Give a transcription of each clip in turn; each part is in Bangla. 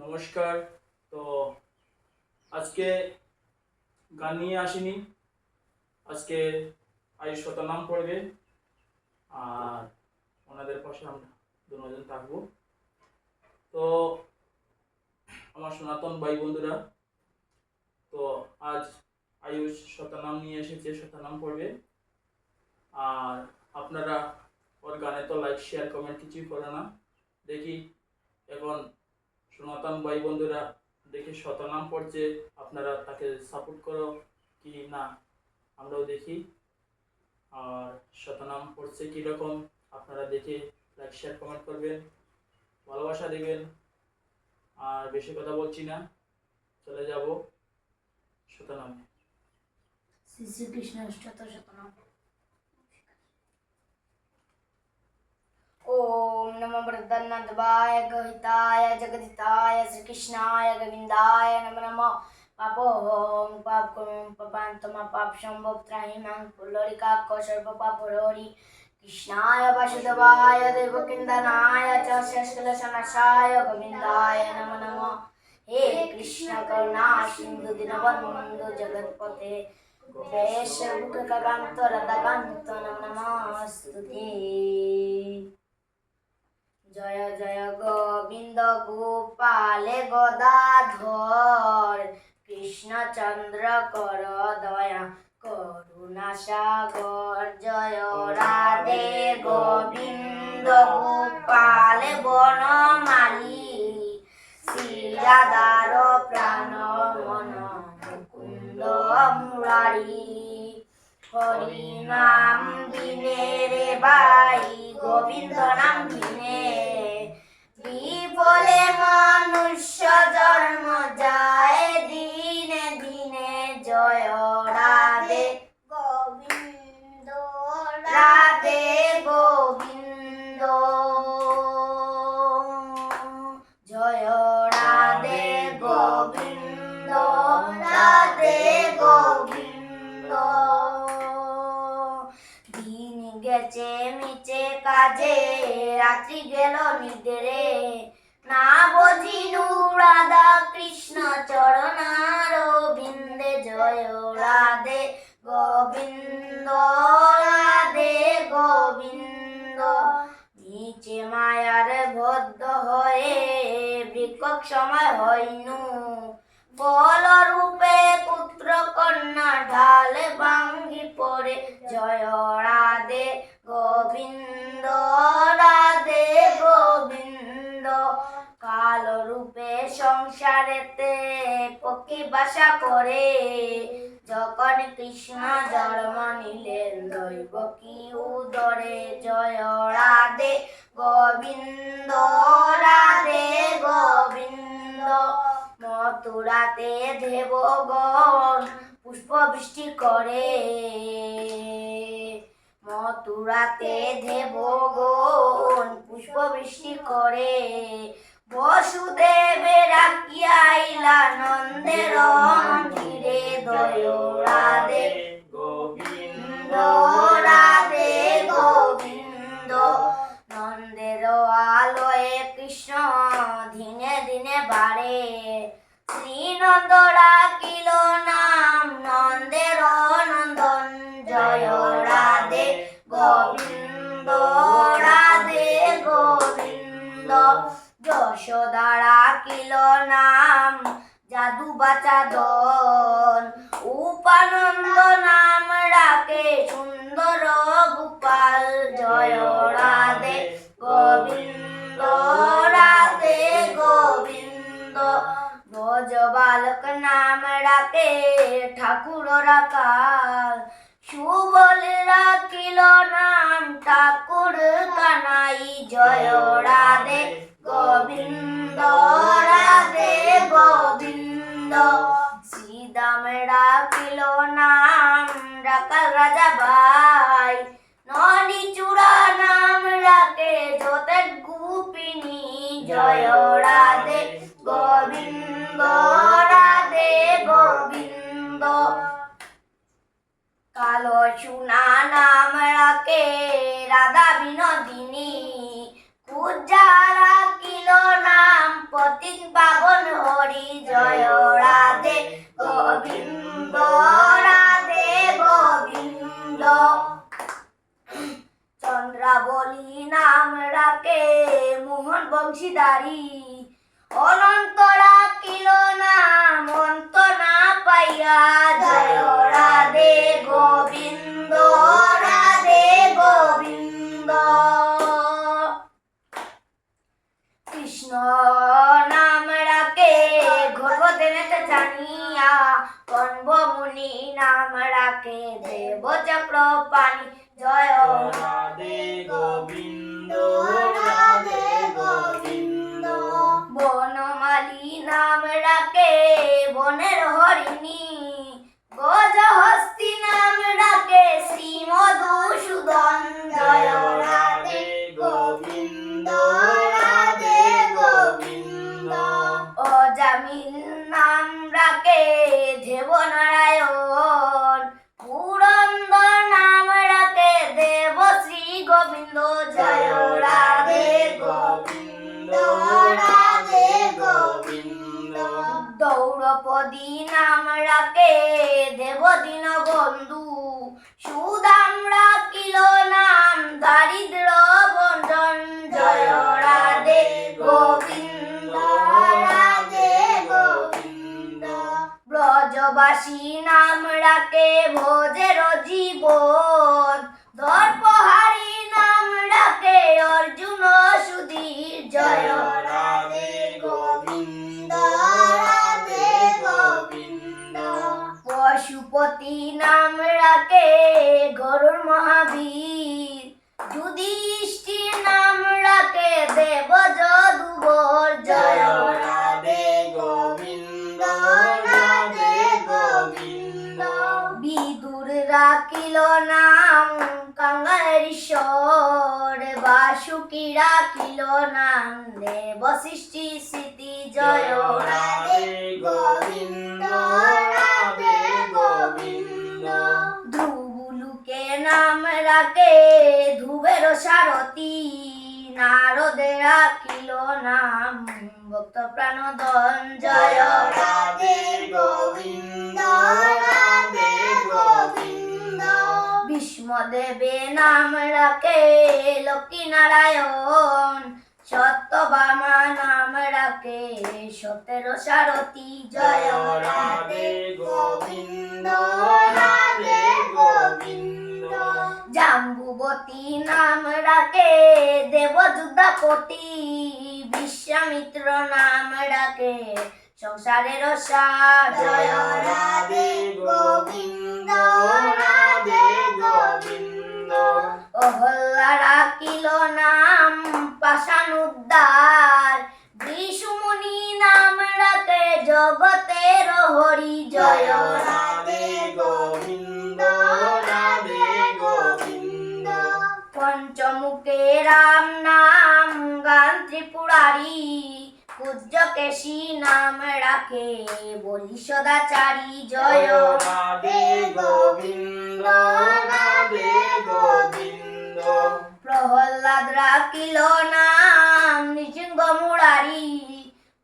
নমস্কার। তো আজকে গান নিয়ে আসিনি, আজকে আয়ুষ শতনাম পড়বে আর ওনাদের পাশে আমরা দুজন থাকবো। তো আমার সনাতন ভাই বন্ধুরা, তো আজ আয়ুষ শতনাম নিয়ে এসেছে, শতনাম পড়বে। আর আপনারা ওর গানে তো লাইক শেয়ার কমেন্ট কিছুই করে না। দেখি এখন সনাতন ভাই বন্ধুরা দেখি শতনাম পড়ছে, আপনারা তাকে সাপোর্ট করো কি না আমরাও দেখি। আর শতনাম পড়ছে কীরকম আপনারা দেখে লাইক শেয়ার কমেন্ট করবেন, ভালোবাসা দেবেন। আর বেশি কথা বলছি না, চলে যাব শতনামে। শ্রী শ্রীকৃষ্ণ অষ্টতর শতনাম। ओम नमो वृद्धन्नद्वाय गहिताय जगदिताय श्रीकृष्णाय गोविंदाय नमो नमः। पापोहम पाप कर्म पापान्तमा पाप संभव त्राहिमां पुल्लरिकाक्ष सर्व पापहरि कृष्णाय वासुदेवाय देवकीनंदनाय च शेषकलशनाशाय गोविंदाय नमो नमः। हे कृष्ण करुणा सिंधु दीनबन्धु जगत्पते गोपेश मुखकान्त राधाकान्त नमो नमस्ते। जय जय गोविंद गोपाले गदाधर कृष्णचंद्र कर दया करुणा सागर। जय राधे गोविंद गोपाले बनमाली श्री राधार प्राण मन मुकुंद मुरारी। हरि नाम बिने रे भाई गोविंद नाम बिने বিফলে মনুষ্য জন্ম যায় দিনে দিনে। জয় রাধে গোবিন্দ রাধে গোবিন্দ জয় রাধে গোবিন্দ রাধে গোবিন্দ। দিন গেছে মিছে কাজে রাত্রি গেল নিদ্রে না বুঝিনু রাধা কৃষ্ণ চরণার বিন্দে। জয় রাধে গোবিন্দ রাধে গোবিন্দ। নিচে মায়ার বদ্ধ হয়ে বিক্ষোভ সময় হইনু ফল রূপে পুত্র কন্যা ঢালে ভাঙ্গি পড়ে। জয় রাধে গোবিন্দ রাধে গোবিন্দ। কাল রূপে সংসারেতে পক্ষী বাসা করে যখন কৃষ্ণ জন্ম নিলেন দৈব কি উদরে। জয় রাধে গোবিন্দ রাধে গোবিন্দ। মথুরাতে দেবগণ পুষ্প বৃষ্টি করে মথুরাতে দেবগণ পুষ্প বৃষ্টি করে। বসুদেবে রাখিয়া আইলা নন্দের মন্দিরে। জয় রাধে গোবিন্দ রাধে গোবিন্দ। নন্দের আলোয় কৃষ্ণ দিনে দিনে বাড়ে শ্রীনন্দ রাখিল নাম নন্দের নন্দন। জয় রাধে গোবিন্দ রাধে গোবিন্দ। যশোদা রাখিল নাম জাদু বাচাদন। উপানন্দ নাম রাখে সুন্দর গোপাল। জয় রাধে গোবিন্দ রাধে গোবিন্দ। ব্রজ বালক নাম রাখে ঠাকুর রাখাল। সুবল রাখিল নাম ঠাকুর কানাই। জয় রাধে গোবিন্দ রাধে গোবিন্দ। শ্রীদাম রাখিল নাম রাখাল রাজা ভাই। ননি চূড়া নাম রাখে যতে গোপিনী। জয় রাধে গোবিন্দ রাধে গোবিন্দ। সুনা নাম রাখে রাধা বিনোদিনী, পূজা রাখিল নাম পতিত পাবন হরি। জয় রাধে গোবিন্দ রাধে গোবিন্দ। চন্দ্রাবলী নাম রাখে মোহন বংশীধারী, অনন্ত রাখিল নাম অন্ত না পাইয়া। জয় রাধে গোবিন্দ রাধে গোবিন্দ। কৃষ্ণ নাম রাখে গর্ভদেনেতে জানিয়া, কণ্বমুনি নাম রাখে দেব চক্র পানি। জয় রাধে গোবিন্দ রাধে গোবিন্দ। বনমালী নাম রাখে বনের হরিণী, গজহস্তি নাম রাখে শ্রী মধুসূদন। জয় রাধে গোবিন্দ রাধে গোবিন্দ। অজামিল নাম রাখে দেবনারায়ণ, পুরন্দর নাম রাখে দেব শ্রী গোবিন্দ। জয় রাধে গোবিন্দ রাধে গোবিন্দ। দ্রৌপদী নাম রাখে দেব দীনবন্ধু, সুদাম রাখিল নাম দারিদ্র বন্ধন। জয় রাধে গোবিন্দ রাধে গোবিন্দ। ব্রজবাসী নাম রাখে ভোজের জীবন, দর্পহারি নাম রাখে অর্জুন সুধীর। জয় রাধে গোবিন্দ রাধে গোবিন্দ। পশুপতি নাম রাখে গরুর মহাবীর, যুধিষ্ঠির নাম রাখে দেব যদুবর। জয় রাধে গোবিন্দ রাধে গোবিন্দ। বিদুর রাখিল নাম কাঙ্গারেশ্বর, বাসুকি রাখিল নাম দেব সৃষ্টি স্মৃতি। জয় রাধে গোবিন্দ রাধে গোবিন্দ। ধ্রুবুলুকে নাম রাখে ধ্রুবের সারথী, নারদে রাখিল নাম ভক্ত প্রাণধন। জয় রাধে গোবিন্দ রাধে গোবিন্দ। ভীষ্মদেবে নাম রাখে লক্ষ্মী নারায়ণ, সত্যভামা নাম রাখে সতের সারথী। জয় রাধে গোবিন্দ রাধে গোবিন্দ। জাম্বুবতী নাম রাখে দেবযুদ্ধাপতি, বিশ্বামিত্র নাম রাখে সংসারের সার। জয় রাধে গোবিন্দ রাধে গোবিন্দ। অহল্যা রাখিল নাম পাষাণ উদ্ধার, ঋষিমুনি নাম রাখে জগতের হরি। জয় রাধে গোবিন্দ রাধে গোবিন্দ। পঞ্চমুখে রাম নাম গান ত্রিপুরারি, পূজ্য কেশী নাম রাখে বলি সদাচারী। জয় রাধে গোবিন্দ রাধে গোবিন্দ। প্রহ্লাদ রাখিল নাম নৃসিংহ মুরারি,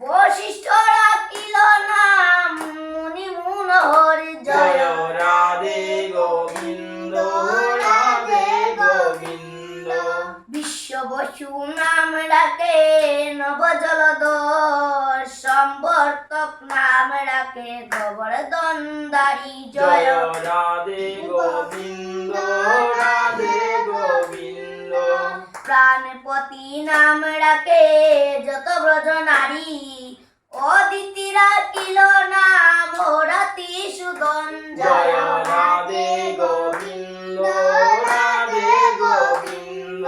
বশিষ্ঠ রাখিল নাম মুনি মনোহর। জয় রাধে গোবিন্দ রাধে গোবিন্দ। বিশ্ববসু নাম রাখে নবজলধর, সম্বর্তক নাম রাখে গোবর্ধনধারী। জয় রাধে গোবিন্দ রাধে গোবিন্দ। প্রাণপতি নাম রাখে যত ব্রজ নারী, অদিতি রাখিল নাম রাতি সুদন। জয় রাধে গোবিন্দ রাধে গোবিন্দ।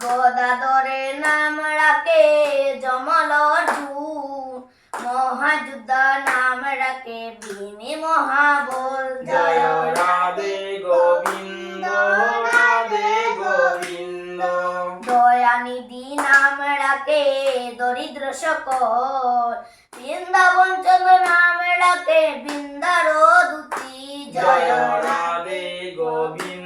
গদাধরে নাম রাখে যমল অর্জুন, মহাযুদ্ধ নাম রাখে ভীমে মহাবল। জয় রাধে গোবিন্দ রাধে গোবিন্দ। দয়ানিধি নাম রাখে দরিদ্র সকল, বৃন্দাবন চন্দ্র নাম রাখে বৃন্দার দূতি। জয় রাধে গোবিন্দ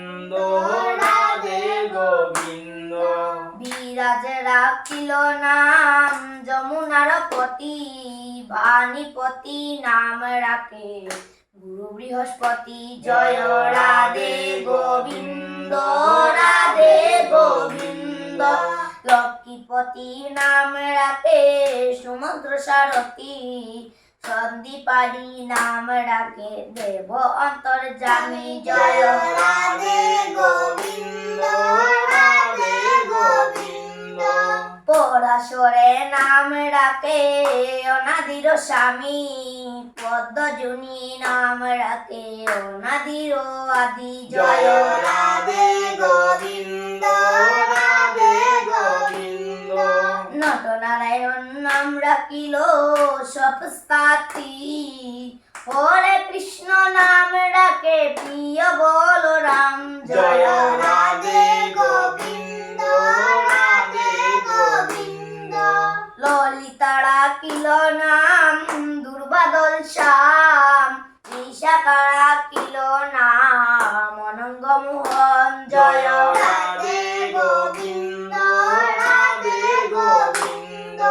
পানিপতি নাম রাখে গুরু বৃহস্পতি জয় রাধে গোবিন্দ রাধে গোবিন্দ লক্ষ্মীপতি নাম রাখে সমুদ্র সারথী সন্দীপারি নাম রাখে দেব অন্তর্যামী জয় রাধে গোবিন্দ রাধে গোবিন্দ পরাশরে নাম রাখে অনাদির স্বামী পদ্মজনী নাম রাখে অনাদির আদি জয় রাধে গোবিন্দ রাধে গোবিন্দ নটনারায়ণ নাম রাখিল সপস্তাতি হরে কৃষ্ণ নাম রাখে প্রিয় বলরাম জয় রাধে গোবিন্দ রাধে গোবিন্দ ললিতা রাখিল নাম দুর্বাদল শ্যাম বিশাখা রাখিল নাম অনঙ্গ মোহন জয় রাধে গোবিন্দ রাধে গোবিন্দ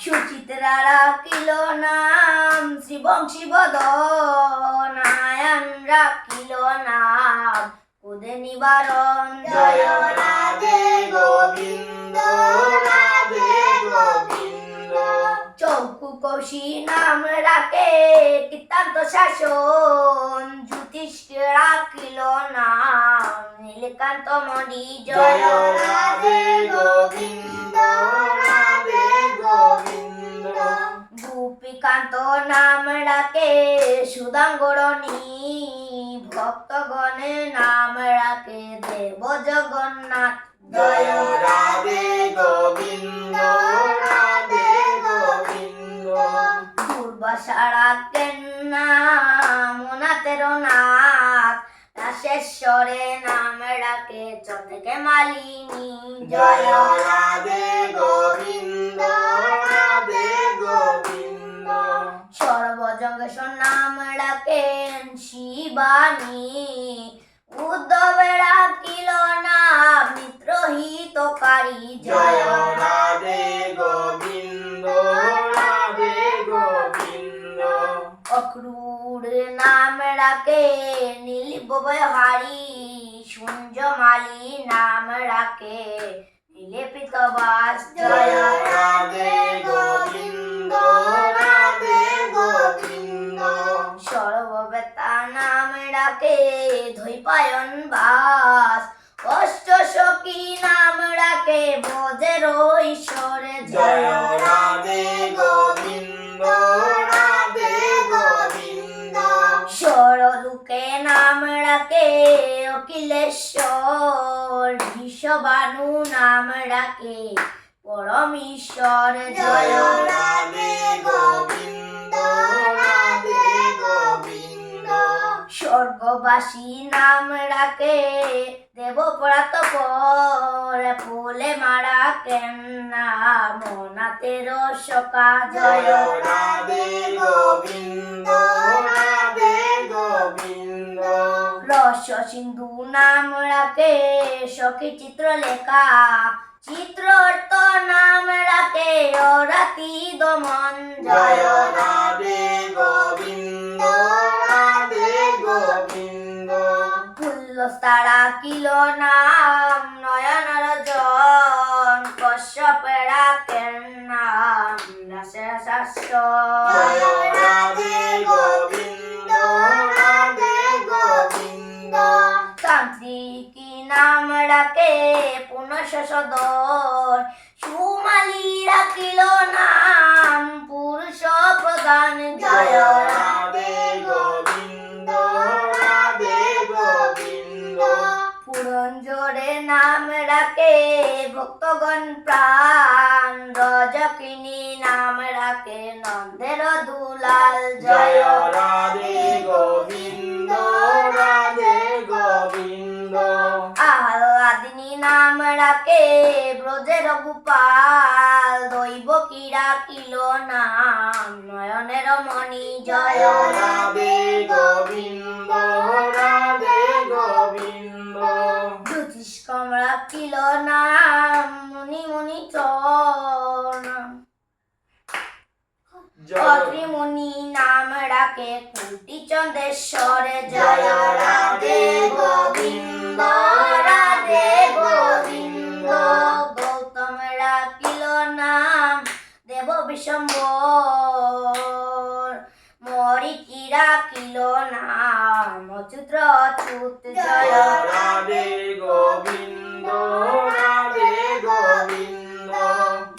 সুচিত্রা রাখিল নাম শ্রীবংশী বদনায়ন রাখিল নাম কুদে নিবারণ জয় রাধে গোবিন্দ রাধে গোবিন্দ চৌকুকৌশী নাম রাখে কীর্তান্ত শাসন জ্যোতিষ্কে রাখিল নাম নীলকান্ত মণি জয় রাধে গোবিন্দ রাধে গোবিন্দ গোপীকান্ত নাম রাখে সুদাঙ্গরণী ভক্তগণে নাম রাখে দেব জগন্নাথ জয় রাধে গোবিন্দ রাধে গোবিন্দ দুর্বাসা রাখেন নাম অনাথের নাথ রাশেশ্বরে নাম রাখে চন্দ্রকে মালিনী জয় রাধে গোবিন্দ রাধে গোবিন্দ সর্বজঙ্গেশ্বর নাম রাখেন শিবানী উদ্ধবে রাখিল নাম মিত্রহিতকারী জয় রাধে গোবিন্দ রাধে গোবিন্দ অক্রূর নাম রাখে নীলবহারী সূর্যমালী নাম রাখে নীলেপিত বাস জয় রাধে গোবিন্দ রাধে গোবিন্দ সর্ববেতা নাম রাখে ধৈপায়ন বাস অষ্ট সখী নাম রাখে ব্রজের ঈশ্বরে জয় রাধে গোবিন্দ রাধে গোবিন্দ সরদুকে নাম রাখে অখিলেশ্বর বিশ্ববানু নাম রাখে পরমেশ্বর জয় রাধে গোবিন্দ রাধে গোবিন্দ স্বর্গবাসী নাম রাখে দেব পরাতপর ফুলে মারা কেন নাম নাতের সকা জয় রাধে গোবিন্দ রাধে গোবিন্দ রস সিন্ধু নাম রাখে সখী চিত্রলেখা চিত্র অর্থ নাম রাখে অরাতি দমন জয় রাধে গোবিন্দ রাধে গোবিন্দ ফুল্লস্তা রাখিল নাম নয়ন রজন কশ্যপে রাখেন নাম রাসে শাস্ত্র জয় রাধে গোবিন্দ রাধে গোবিন্দ তান্ত্রিকী নাম রাখে পুনঃসদর সুমালি রাখিল নাম পুরুষ প্রধান জয় রাধে গোবিন্দ রাধে গোবিন্দ পুরঞ্জরে নাম রাখে ভক্তগণ প্রাণ রজকিনী নাম রাখে নন্দের দুলাল জয় রাধে গোবিন্দ রাধে গোবিন্দ আহ্লাদিনী নাম রাখে ব্রজের গোপাল দৈবকী রাখিল নাম নয়নের মণি জয় রাধে গোবিন্দ রাধে গোবিন্দ জ্যোতিষ্কম রাখিল নাম মুনি মুনি চরণ অত্রি মুনি নাম ডাকে কুটি চন্দ্রেশ্বরে জয় রাধে গোবিন্দ রাধে গোবিন্দ গৌতম রাখিল নাম দেব বিশ্বম্বর মরিচি রাখিল নাম অচ্যুত অচ্যুত জয় রাধে গোবিন্দ রাধে গোবিন্দ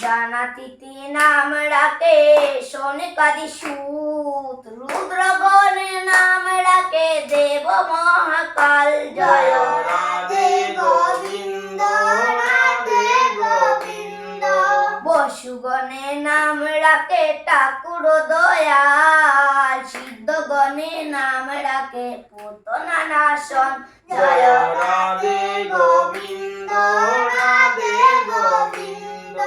জানাতিথি নাম ডাকে শনিকাদি সুত রুদ্রগণে নাম ডাকে দেব মহাকাল জয় রাধে গোবিন্দ রাধে গোবিন্দ বসুগণে নাম ডাকে ঠাকুর দয়াল সিদ্ধগণে নাম ডাকে পুতনা নাশন জয় রাধে গোবিন্দ রাধে গোবিন্দ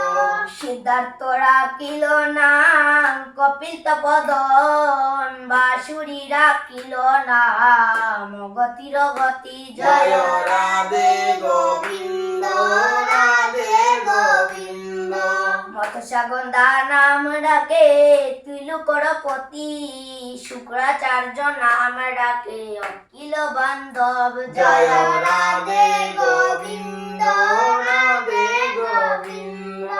সিদ্ধার্থ রাখিল নাম কপিল তপদন বাসুরি রাখিল নাম গতির গতি জয় জয় রাধে গোবিন্দ রাধে গোবিন্দ মৎস্যগন্ধা নাম ডাকে তিলুকর পতি শুক্রাচার্য নাম ডাকে অকিল বান্ধব জয় জয় রাধে গোবিন্দ রাধে গোবিন্দ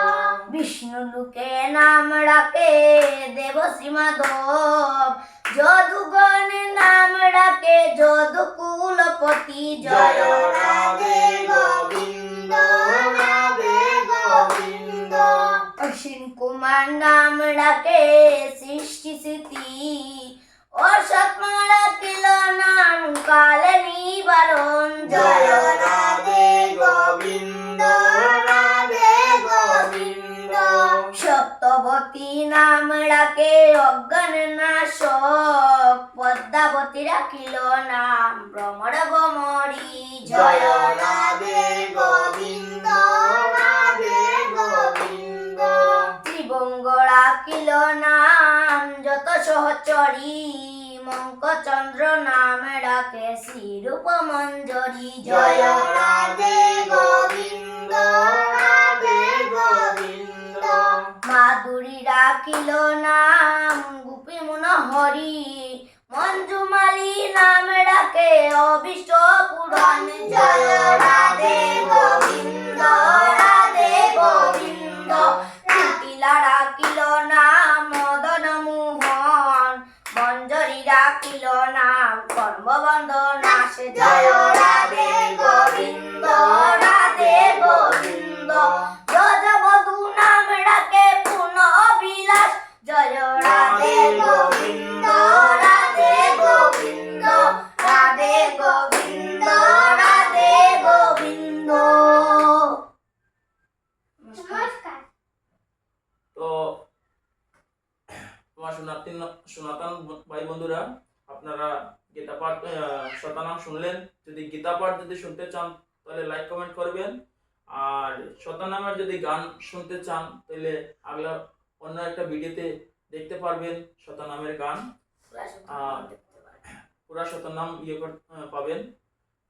বিষ্ণু লোকে নাম ডাকে দেবশ্রী মাধব যদুগণে নাম ডাকে যদু কুলপতি জয় জয় রাধে গোবিন্দ রাধে গোবিন্দ অশ্বিন কুমার নাম ডাকে সৃষ্টি স্থিতি অসৎমা রাখিল নাম কালে নিবারণ জয় জয় রাধে গোবিন্দ রাধে গোবিন্দ সত্যবতী নাম ডাকে অজ্ঞান নাশক পদ্মাবতী রাখিল নাম ভ্রমর ভ্রমরি জয় জয় রাধে গোবিন্দ রাধে গোবিন্দ ত্রিভঙ্গ রাখিল নাম যত সহচরী মঙ্কচন্দ্র নাম ডাকে শ্রীরূপ মঞ্জরি জয় জয় রাধে গোবিন্দ রাধে গোবিন্দ মাধুরী রাখিল নাম গোপী মনোহরি মঞ্জুমালি নাম ডাকে অবিষ্ট পুরাণ জয় রাধে গোবিন্দ রাধে গোবিন্দ কুটিলা রাখিল নাম মদন মোহন মঞ্জরি রাখিল নাম কর্মবন্ধ নাশ জয় রাধে গোবিন্দ রাধে গোবিন্দ যজবধূ নাম ডাকে পুনঃ অভিলাষ জয় রাধে গোবিন্দ রাধে গোবিন্দ রাধে গোবিন্দ রাধে গোবিন্দ নমস্কার। তো আমার সনাতন ভাই বন্ধুরা, আপনারা গীতা পাঠ শতনাম শুনলেন। যদি গীতা পাঠ যদি শুনতে চান তাহলে লাইক কমেন্ট করবেন, আর শতনামের যদি গান শুনতে চান তাহলে আগলা অন্য একটা ভিডিওতে দেখতে পারবেন শতনামের গান, পুরা শতনাম পাবেন।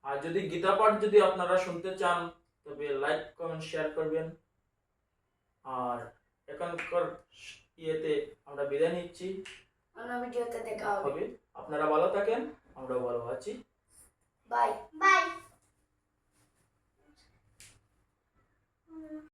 আর যদি গীতা পাঠ যদি আপনারা শুনতে চান তবে লাইক কমেন্ট শেয়ার করবেন। আর এখনকার ইয়েতে আমরা বিদায় নিচ্ছি, অন্য ভিডিওতে দেখা হবে। আপনারা ভালো থাকেন, আমরাও ভালো আছি। Bye bye.